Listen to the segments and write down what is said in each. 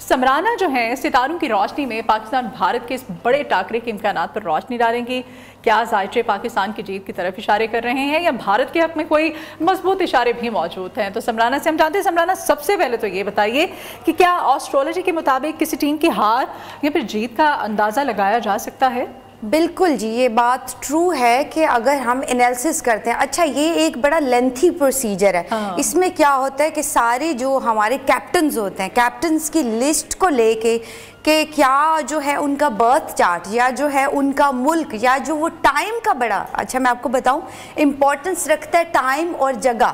سمرانہ جو ہیں ستاروں کی روشنی میں پاکستان بھارت کے اس بڑے ٹاکرے کے امکانات پر روشنی ڈالیں گی. کیا ذائچے پاکستان کی جیت کی طرف اشارے کر رہے ہیں یا بھارت کے حق میں کوئی مضبوط اشارے بھی موجود ہیں؟ تو سمرانہ سے ہم جانتے ہیں. سمرانہ سب سے پہلے تو یہ بتائیے کہ کیا آسٹرولوجی کے مطابق کسی ٹیم کی ہار یا پھر جیت کا اندازہ لگایا جا سکتا ہے؟ بالکل جی، یہ بات ٹرو ہے کہ اگر ہم انیلسس کرتے ہیں، اچھا یہ ایک بڑا لینتھی پروسیجر ہے. اس میں کیا ہوتا ہے کہ سارے جو ہمارے کیپٹنز ہوتے ہیں، کیپٹنز کی لسٹ کو لے کے کہ کیا جو ہے ان کا برتھ چارٹ یا جو ہے ان کا ملک یا جو وہ ٹائم کا بڑا اچھا میں آپ کو بتاؤں امپورٹنس رکھتا ہے ٹائم اور جگہ.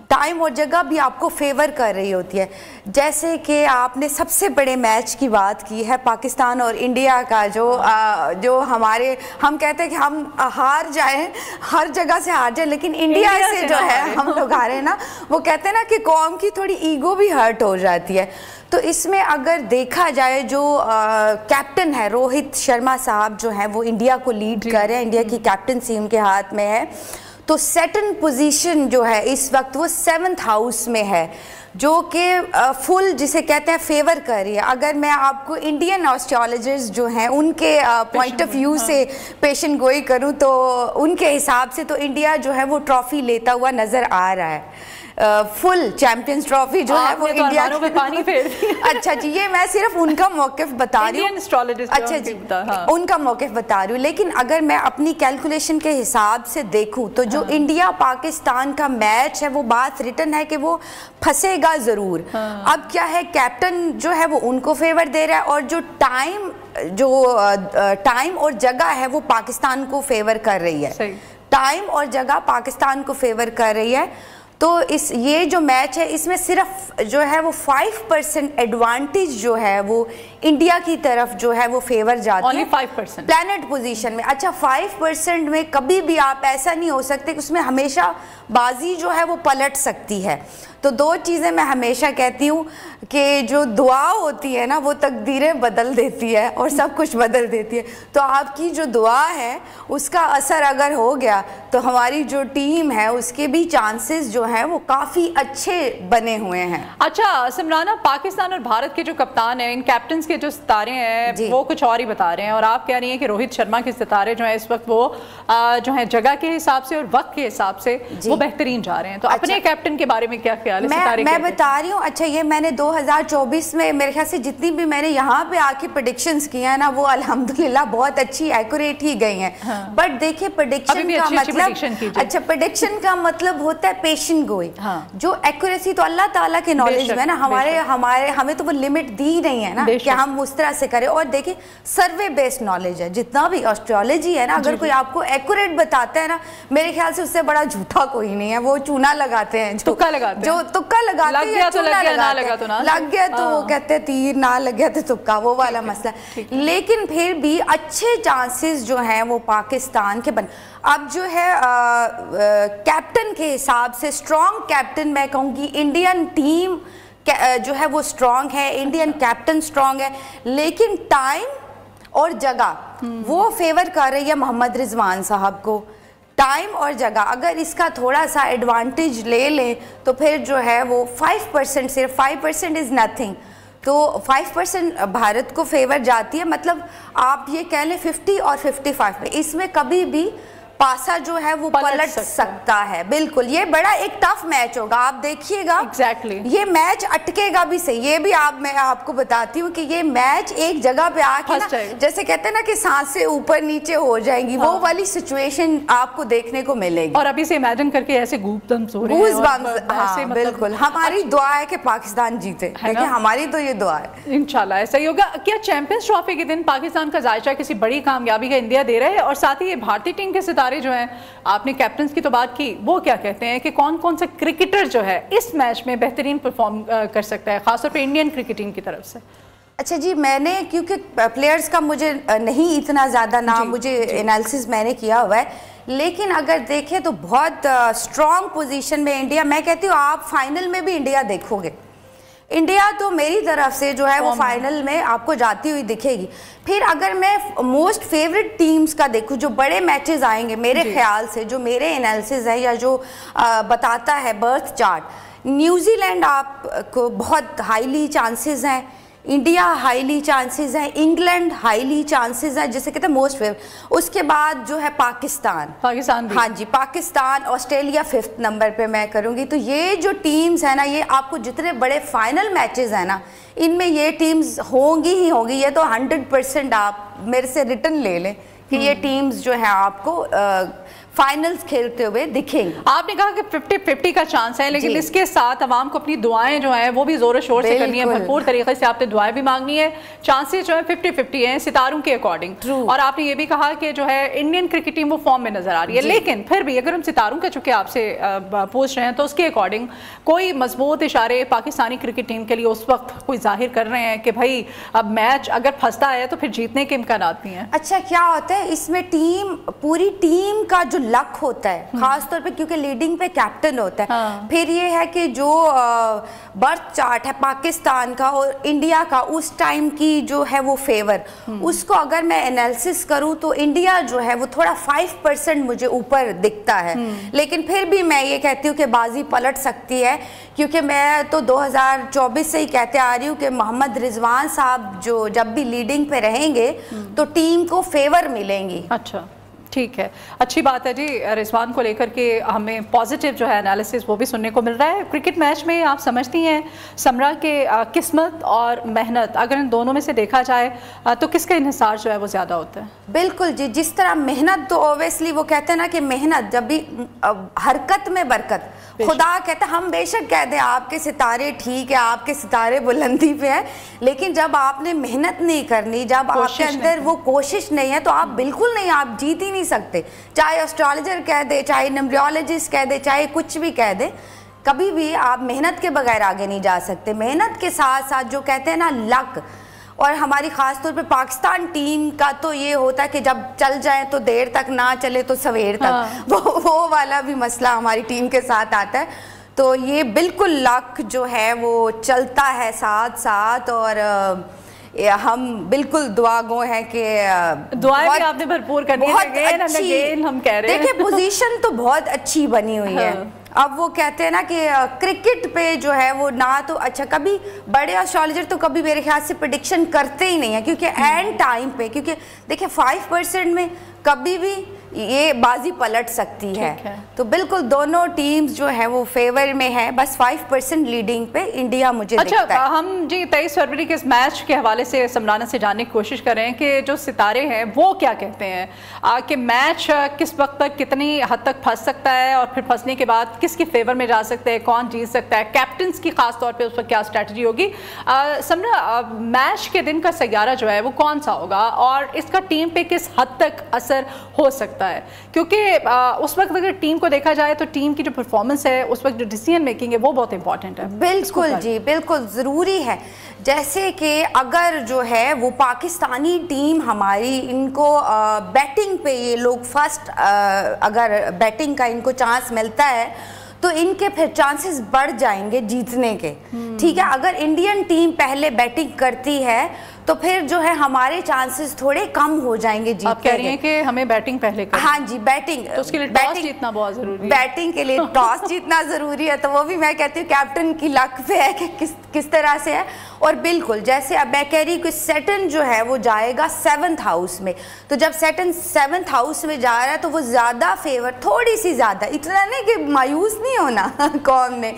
ٹائم اور جگہ بھی آپ کو فیور کر رہی ہوتی ہے. جیسے کہ آپ نے سب سے بڑے میچ کی بات کی ہے پاکستان اور انڈیا کا، جو ہمارے ہم کہتے ہیں کہ ہم ہار جائیں، ہر جگہ سے ہار جائیں، لیکن انڈیا سے جو ہے ہم لوگ ہارے ہیں نا، وہ کہتے ہیں نا کہ قوم کی تھوڑی ایگو بھی ہرٹ ہو جاتی ہے. تو اس میں اگر دیکھا جائے جو کیپٹن ہے روہت شرما صاحب جو ہیں وہ انڈیا کو لیڈ کر رہے ہیں، انڈیا کی کیپٹنسی ان کے ہاتھ میں ہے. تو سیٹن پوزیشن جو ہے اس وقت وہ 7th ہاؤس میں ہے، جو کہ فل جسے کہتے ہیں فیور کر رہی ہے. اگر میں آپ کو انڈین آسٹرولوجرز جو ہیں ان کے پوائنٹ آف ویو سے پیشن گوئی کروں تو ان کے حساب سے تو انڈیا جو ہے وہ ٹرافی لیتا ہوا نظر آ رہا ہے. فل چیمپئنز ٹرافی جو ہے وہ انڈیا میں پانی پھیر دیا. اچھا جی، یہ میں صرف ان کا موقف بتا رہی ہوں. اچھا جی، ان کا موقف بتا رہی ہوں. لیکن اگر میں اپنی کیلکولیشن کے حساب سے دیکھوں تو جو انڈیا پاکستان کا میچ ہے وہ بات ریٹن ہے کہ وہ پھنسے گا ضرور. اب کیا ہے، کیپٹن جو ہے وہ ان کو فیور دے رہا ہے اور جو ٹائم اور جگہ ہے وہ پاکستان کو فیور کر رہی ہے. ٹائم اور جگہ پاکستان کو فیور کر رہی ہے. تو یہ جو میچ ہے اس میں صرف جو ہے وہ 5% ایڈوانٹیج جو ہے وہ انڈیا کی طرف جو ہے وہ فیور جاتی ہے 5% پلانٹ پوزیشن میں. اچھا 5% میں کبھی بھی آپ ایسا نہیں ہو سکتے کہ اس میں ہمیشہ بازی جو ہے وہ پلٹ سکتی ہے. تو دو چیزیں میں ہمیشہ کہتی ہوں کہ جو دعا ہوتی ہے نا وہ تقدیریں بدل دیتی ہے اور سب کچھ بدل دیتی ہے. تو آپ کی جو دعا ہے اس کا اثر اگر ہو گیا تو ہماری جو ٹیم ہے اس کے بھی چانسز جو ہیں وہ کافی اچھے بنے ہوئے ہیں. اچھا سمرانہ، پاکستان اور بھارت کے جو کپتان ہیں، ان کیپٹنز کے جو ستارے ہیں وہ کچھ اور ہی بتا رہے ہیں، اور آپ کہہ رہی ہیں کہ روہت شرما کے ستارے جو ہیں اس وقت وہ جو ہیں جگہ کے حساب سے اور وقت کے حساب سے وہ بہترین جا رہے ہیں. تو اپنے کیپٹن کے بارے میں کیا خیال ہے؟ میں بتا رہی ہوں. اچھا یہ میں نے 2024 میں میرے خیال سے جتنی بھی میں نے یہاں پہ آ کے پریڈکشنز کی ہیں نا وہ الحمدللہ بہت اچھی ایکوریٹ ہی گئی ہیں. بٹ دیکھیے پریڈکشن کا مطلب اچھا پریڈکشن کا مطلب ہوتا ہے پیشن گوئی. جو ایکوریسی تو اللہ تعالیٰ کے نالج میں نا ہمیں تو وہ لمٹ دی نہیں ہے نا کہ ہم اس طرح سے کریں. اور دیکھیں سروے بیسڈ نالج ہے جتنا بھی آسٹرولوجی ہے نا، اگر کوئی آپ کو ایکوریٹ بتاتا ہے نا میرے خیال سے اس سے بڑا جھوٹا کوئی نہیں ہے. وہ چونا لگاتے ہیں، جو تکا لگاتے ہیں، لگ گیا تو وہ کہتے ہیں تیر، نہ لگ گیا تو تکا، وہ والا مسئلہ. لیکن پھر بھی اچھے چانسز جو ہیں وہ پاکستان کے اب جو ہے کیپٹن کے حساب سے اسٹرانگ کیپٹن میں کہوں گی انڈین ٹیم جو ہے وہ اسٹرانگ ہے، انڈین کیپٹن اسٹرانگ ہے. لیکن ٹائم اور جگہ وہ فیور کر رہی ہے محمد رضوان صاحب کو. ٹائم اور جگہ اگر اس کا تھوڑا سا ایڈوانٹیج لے لیں تو پھر جو ہے وہ 5%، صرف 5% از نتھنگ. تو 5% بھارت کو فیور جاتی ہے. مطلب آپ یہ کہہ لیں 50 اور 55 میں اس میں کبھی بھی پاسا جو ہے وہ پلٹ سکتا ہے. بالکل یہ بڑا ایک ٹف میچ ہوگا، آپ دیکھیے گا. یہ میچ اٹکے گا بھی صحیح. یہ بھی میں آپ کو بتاتی ہوں کہ یہ میچ ایک جگہ پہ آ کے نا جیسے کہتے ہیں نا کہ سانسیں اوپر نیچے ہو جائیں گی، وہ والی سچویشن آپ کو دیکھنے کو ملے گی. اور ابھی سے امیجن کر کے ایسے گوپ دمس ہو رہے ہیں. بالکل ہماری دعا ہے کہ پاکستان جیتے. دیکھیں ہماری تو یہ دعا ہے، انشاءاللہ ایسا ہی ہوگا. کیا چیمپئنز ٹرافی کے دن پاکستان کا ذائچہ کسی بڑی کامیابی کا انڈیا دے رہے ہیں؟ اور ساتھ ہی یہ بھارتی ٹیم کے ستارے جو ہیں، آپ نے کیپٹنز کی تو بات کی، وہ کیا کہتے ہیں کہ کون کون سے کرکٹر جو ہے اس میچ میں بہترین پرفارم کر سکتا ہے خاص طور پہ انڈین کرکٹ ٹیم کی طرف سے؟ اچھا جی، میں نے کیونکہ پلیئرز کا مجھے نہیں اتنا زیادہ نام مجھے انالیسس میں نے کیا ہوا ہے، لیکن اگر دیکھیں تو بہت اسٹرانگ پوزیشن میں انڈیا. میں کہتی ہوں آپ فائنل میں بھی انڈیا دیکھو گے. انڈیا تو میری طرف سے جو ہے وہ فائنل میں آپ کو جاتی ہوئی دکھے گی. پھر اگر میں موسٹ فیوریٹ ٹیمز کا دیکھوں جو بڑے میچز آئیں گے میرے خیال سے، جو میرے انالیسز ہے یا جو بتاتا ہے برتھ چارٹ، نیوزی لینڈ آپ کو بہت ہائیلی چانسز ہیں. इंडिया हाईली चांसेस है, इंग्लैंड हाईली चांसेस है, जिसे कहते हैं मोस्ट फेवर। उसके बाद जो है पाकिस्तान भी। हाँ जी, पाकिस्तान, ऑस्ट्रेलिया 5th नंबर पे मैं करूँगी। तो ये जो टीम्स है ना, ये आपको जितने बड़े फाइनल मैचेस हैं ना, इनमें ये टीम्स होंगी ही होंगी। ये तो 100% आप मेरे से रिटर्न ले लें कि ये टीम्स जो है आपको फाइनल्स खेलते हुए दिखेंगे। आपने कहा कि 50-50 का चांस है, लेकिन इसके साथ अवाम को अपनी दुआएं जो हैं वो भी जोर शोर से करनी है, भरपूर तरीके से आपने दुआएं भी मांगनी है। चांसेस जो है 50-50 हैं सितारों के अकॉर्डिंग। और आपने ये भी कहा कि जो है इंडियन क्रिकेट टीम वो फॉर्म में नजर आ रही है, लेकिन फिर भी अगर हम सितारों के चुके आपसे पूछ रहे हैं तो उसके अकॉर्डिंग कोई मजबूत इशारे पाकिस्तानी क्रिकेट टीम के लिए उस वक्त कोई जाहिर कर रहे हैं कि भाई अब मैच अगर फंसता है तो फिर जीतने के इम्कान भी हैं? अच्छा, क्या होता है इसमें, टीम पूरी टीम का जो लक होता है, खास तौर पे क्योंकि लीडिंग पे कैप्टन होता है। फिर ये है कि जो बर्थ चार्ट है पाकिस्तान का और इंडिया का उस टाइम की जो है वो फेवर, उसको अगर मैं एनालिसिस करूं तो इंडिया जो है वो थोड़ा 5% मुझे ऊपर दिखता है। लेकिन फिर भी मैं ये कहती हूँ कि बाजी पलट सकती है, क्योंकि मैं तो 2024 से ही कहते आ रही हूँ कि मोहम्मद रिजवान साहब जो जब भी लीडिंग पे रहेंगे तो टीम को फेवर मिलेंगी। अच्छा, ठीक है, अच्छी बात है जी। रिजवान को लेकर के हमें पॉजिटिव जो है एनालिसिस वो भी सुनने को मिल रहा है। क्रिकेट मैच में आप समझती हैं समरा के किस्मत और मेहनत, अगर इन दोनों में से देखा जाए तो किसका इन्हिसार जो है वो ज़्यादा होता है? बिल्कुल जी, जिस तरह मेहनत तो ओबियसली वो कहते हैं ना कि मेहनत जब भी हरकत में बरकत, खुदा कहता है, हम बेशक कहते हैं आपके सितारे ठीक है, आपके सितारे बुलंदी पे हैं, लेकिन जब आपने मेहनत नहीं करनी, जब आपके अंदर वो कोशिश नहीं है तो आप बिल्कुल नहीं, आप जीत ही नहीं सकते। चाहे एस्ट्रोलॉजर कह दे, चाहे न्यूमरोलॉजिस्ट कह दे, चाहे कुछ भी कह दे, कभी भी आप मेहनत के बगैर आगे नहीं जा सकते। मेहनत के साथ साथ जो कहते हैं ना लक, और हमारी ख़ास तौर पे पाकिस्तान टीम का तो ये होता है कि जब चल जाए तो देर तक, ना चले तो सवेर तक, वो वाला भी मसला हमारी टीम के साथ आता है। तो ये बिल्कुल लक जो है वो चलता है साथ साथ, और हम बिल्कुल दुआ गो हैं कि दुआएं भी आपने भरपूर करनी है, अगेन एंड अगेन हम कह रहे हैं। देखिए पोजीशन तो बहुत अच्छी बनी हुई है। अब वो कहते हैं ना कि क्रिकेट पे जो है वो ना तो अच्छा, कभी बड़े एस्ट्रोलॉजर तो कभी मेरे ख्याल से प्रेडिक्शन करते ही नहीं है, क्योंकि एंड टाइम पे, क्योंकि देखिए 5% में कभी भी ये बाजी पलट सकती है। तो बिल्कुल दोनों टीम्स जो है वो फेवर में है, बस 5% लीडिंग पे इंडिया मुझे दिखता है। हम जी 23 फरवरी के इस मैच के हवाले से समराना से जानने की कोशिश कर रहे हैं कि जो सितारे हैं वो क्या कहते हैं कि मैच किस वक्त तक कितनी हद तक फंस सकता है, और फिर फंसने के बाद किसके फेवर में जा सकते हैं, कौन जीत सकता है, कैप्टन्स की खास तौर पे उस पर क्या स्ट्रैटेजी होगी। समरा, मैच के दिन का सैयारा जो है वो कौन सा होगा और इसका टीम पे किस हद तक असर हो सकता है? क्योंकि उस वक्त अगर टीम को देखा जाए तो टीम की जो परफॉर्मेंस है, उस वक्त जो डिसीजन मेकिंग है वो बहुत इंपॉर्टेंट है। बिल्कुल जी, बिल्कुल ज़रूरी है। जैसे कि अगर जो है वो पाकिस्तानी टीम हमारी, इनको बैटिंग पे ये लोग फर्स्ट, अगर बैटिंग का इनको चांस मिलता है तो इनके फिर चांसेस बढ़ जाएंगे जीतने के। ठीक है, अगर इंडियन टीम पहले बैटिंग करती है तो फिर जो है हमारे चांसेस थोड़े कम हो जाएंगे जीतने के। आप कह रही हैं कि हमें बैटिंग पहले करनी? हाँ जी, बैटिंग, तो उसके लिए टॉस जीतना बहुत जरूरी है। बैटिंग के लिए टॉस जीतना जरूरी है, तो वो भी मैं कहती हूँ कैप्टन की लक पे है कि किस तरह से है। और बिल्कुल जैसे अब मैं कह रही हूँ कि सैटर्न जो है वो जाएगा 7th हाउस में, तो जब सैटर्न 7th हाउस में जा रहा है तो वो ज़्यादा फेवर, थोड़ी सी ज़्यादा, इतना नहीं कि मायूस नहीं होना कौम ने,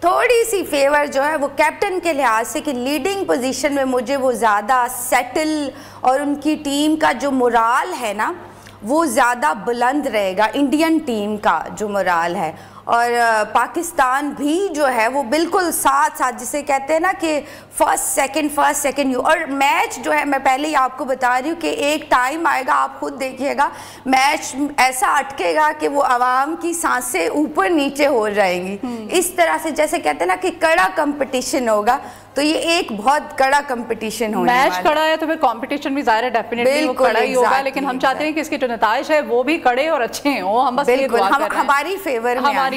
थोड़ी सी फेवर जो है वो कैप्टन के लिहाज से कि लीडिंग पोजीशन में मुझे वो ज़्यादा सेटल, और उनकी टीम का जो मोराल है ना वो ज़्यादा बुलंद रहेगा, इंडियन टीम का जो मोराल है। और पाकिस्तान भी जो है वो बिल्कुल साथ साथ, जिसे कहते हैं ना कि फर्स्ट सेकंड यू। और मैच जो है, मैं पहले ही आपको बता रही हूँ कि एक टाइम आएगा, आप खुद देखिएगा, मैच ऐसा अटकेगा कि वो आवाम की सांसें ऊपर नीचे हो जाएंगी। इस तरह से जैसे कहते हैं ना कि कड़ा कंपटीशन होगा, तो ये एक बहुत कड़ा कंपटीशन होने वाला है। मैच कड़ा है तो फिर कंपटीशन भी ज़ाहिर है डेफिनेटली वो कड़ा ही होगा, लेकिन हम चाहते हैं कि इसके जो नताइज है वो भी कड़े और अच्छे हो। हम बस ये दुआ कर रहे हैं हमारी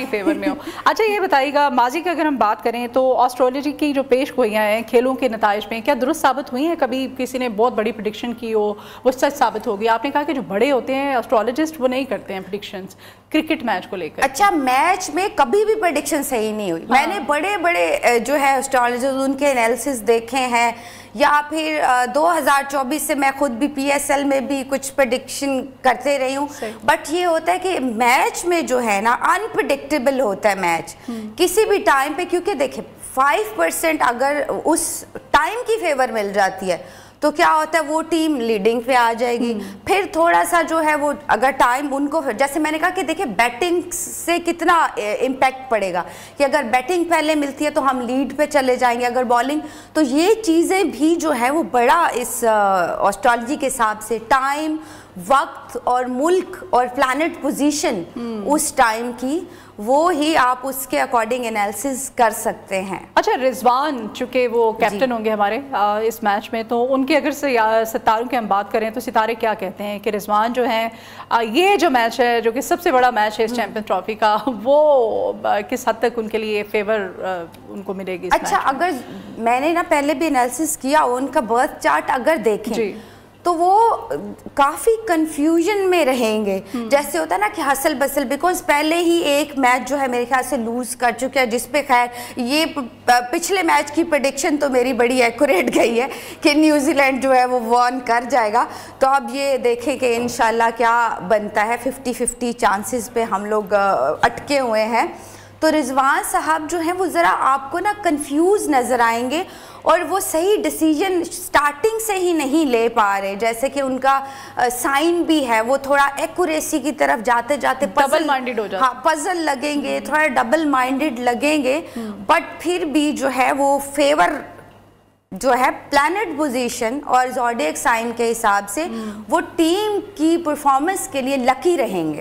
फेवर में हो। अच्छा, ये बताइएगा, माजी की अगर हम बात करें तो ऑस्ट्रेलिया की जो पेश गोइयाँ हैं खेलों के नताइज में, क्या दुरुस्त साबित हुई हैं? कभी किसी ने बहुत बड़ी प्रेडिक्शन की हो, वो सच साबित होगी? आपने कहा कि जो बड़े होते हैं एस्ट्रोलॉजिस्ट वो नहीं करते हैं प्रेडिक्शंस, क्रिकेट मैच को लेकर? अच्छा, मैच में कभी भी प्रेडिक्शन सही नहीं हुई। मैंने बड़े बड़े जो है एस्ट्रोलॉजर्स उनके एनालिसिस देखे हैं, या फिर 2024 से मैं खुद भी PSL में भी कुछ प्रेडिक्शन करते रही हूँ, बट ये होता है कि मैच में जो है ना अनप्रेडिक्टेबल होता है मैच किसी भी टाइम पे, क्योंकि देखिए 5% अगर उस टाइम की फेवर मिल जाती है तो क्या होता है वो टीम लीडिंग पे आ जाएगी। फिर थोड़ा सा जो है वो अगर टाइम उनको, जैसे मैंने कहा कि देखिए बैटिंग से कितना इम्पैक्ट पड़ेगा कि अगर बैटिंग पहले मिलती है तो हम लीड पे चले जाएंगे, अगर बॉलिंग, तो ये चीज़ें भी जो है वो बड़ा इस एस्ट्रोलॉजी के हिसाब से टाइम, वक्त और मुल्क और प्लैनेट पोजीशन उस टाइम की, वो ही आप उसके अकॉर्डिंग एनालिसिस कर सकते हैं। अच्छा, रिजवान चूंकि वो कैप्टन होंगे हमारे इस मैच में, तो उनके अगर सितारों की हम बात करें तो सितारे क्या कहते हैं कि रिजवान जो हैं ये जो मैच है जो कि सबसे बड़ा मैच है इस चैंपियंस ट्रॉफी का, वो किस हद तक उनके लिए फेवर उनको मिलेगी? अच्छा, अगर मैंने ना पहले भी एनालिसिस किया, उनका बर्थ चार्ट अगर देखें तो वो काफ़ी कंफ्यूजन में रहेंगे। जैसे होता है ना कि हसल बसल, बिकॉज पहले ही एक मैच जो है मेरे ख्याल से लूज़ कर चुके हैं, जिस पे खैर ये पिछले मैच की प्रेडिक्शन तो मेरी बड़ी एक्यूरेट गई है कि न्यूजीलैंड जो है वो वॉन कर जाएगा। तो अब ये देखें कि इंशाल्लाह क्या बनता है। 50-50 चांसेस पे हम लोग अटके हुए हैं। तो रिजवान साहब जो हैं वो ज़रा आपको ना कंफ्यूज नज़र आएंगे और वो सही डिसीजन स्टार्टिंग से ही नहीं ले पा रहे। जैसे कि उनका साइन भी है, वो थोड़ा एक्यूरेसी की तरफ जाते जाते डबल माइंडेड हो जाते, हाँ पजल लगेंगे, थोड़ा डबल माइंडेड लगेंगे, बट फिर भी जो है वो फेवर जो है प्लैनेट पोजीशन और ज़ोडिएक साइन के हिसाब से वो टीम की परफॉर्मेंस के लिए लकी रहेंगे।